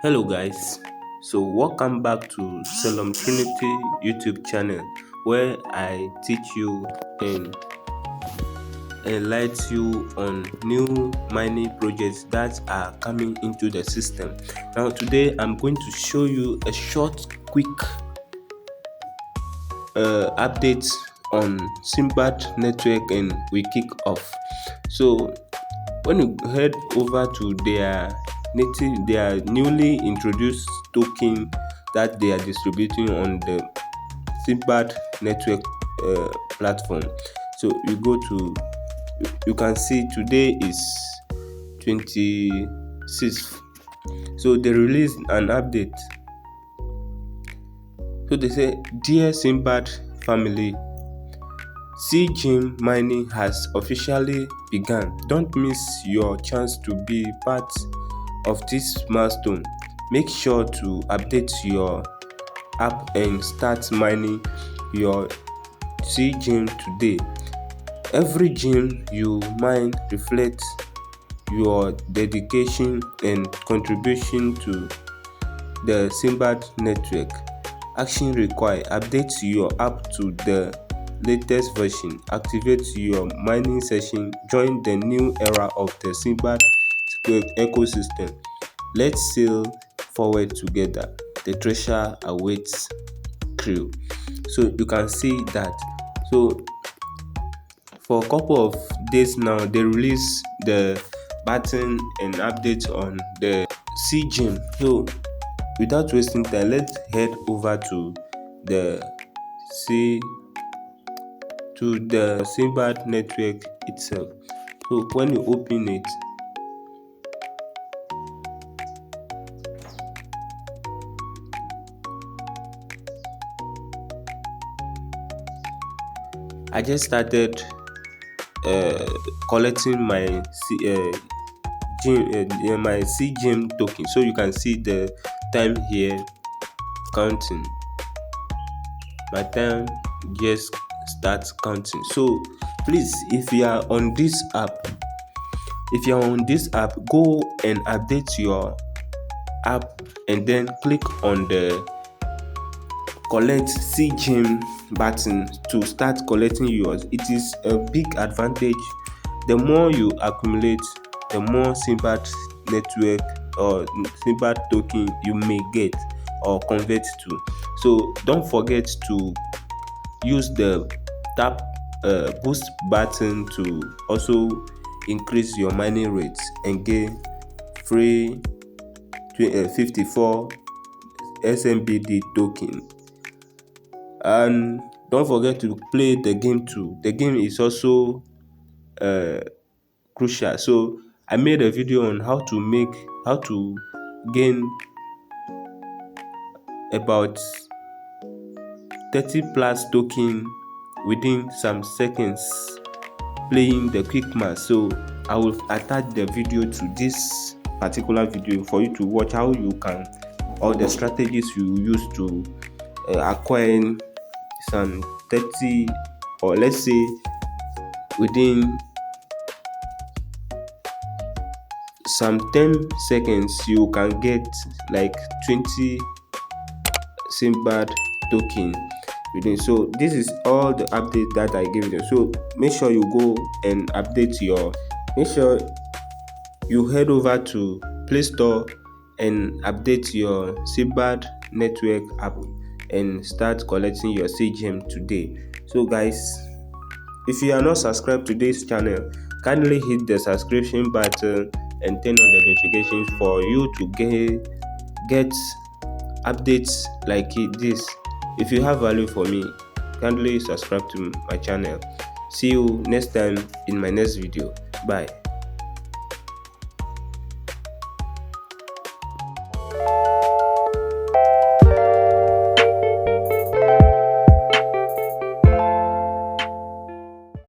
Hello guys, so welcome back to selormtrinity YouTube channel where I teach you and enlighten you on new mining projects that are coming into the system. Now today I'm going to show you a short quick update on Sinbad Network and we kick off. So when you head over to their newly introduced token that they are distributing on the Sinbad Network platform, so you can see today is 26th. So they released an update. So they say, dear Sinbad family, CGM mining has officially begun. Don't miss your chance to be part of this milestone. Make sure to update your app and start mining your CGM today. Every gem you mine reflects your dedication and contribution to the Sinbad network. Action required: update your app to the latest version, activate your mining session, join the new era of the Sinbad ecosystem. Let's sail forward together. The treasure awaits crew. So you can see that. So for a couple of days now, they release the button and update on the CGM. So without wasting time, let's head over to the Sinbad network itself. So when you open it, I just started collecting my CGM token. So you can see the time here counting. My time just starts counting. So please, if you are on this app, go and update your app and then click on the collect CGM button to start collecting yours. It is a big advantage. The more you accumulate, the more Sinbad network or Sinbad token you may get or convert to. So don't forget to use the tap boost button to also increase your mining rates and gain free 54 SMBD token. And don't forget to play the game too. The game is also crucial. So I made a video on how to gain about 30 plus token within some seconds playing the quick math. So I will attach the video to this particular video for you to watch how you can, all the strategies you use to acquire some 30, or let's say within some 10 seconds you can get like 20 Sinbad token within. So this is all the update that I gave you. So make sure you go and update make sure you head over to Play Store and update your Sinbad network app and start collecting your CGM today. So guys, if you are not subscribed to this channel, kindly hit the subscription button and turn on the notifications for you to get updates like this. If you have value for me, kindly subscribe to my channel. See you next time in my next video. Bye.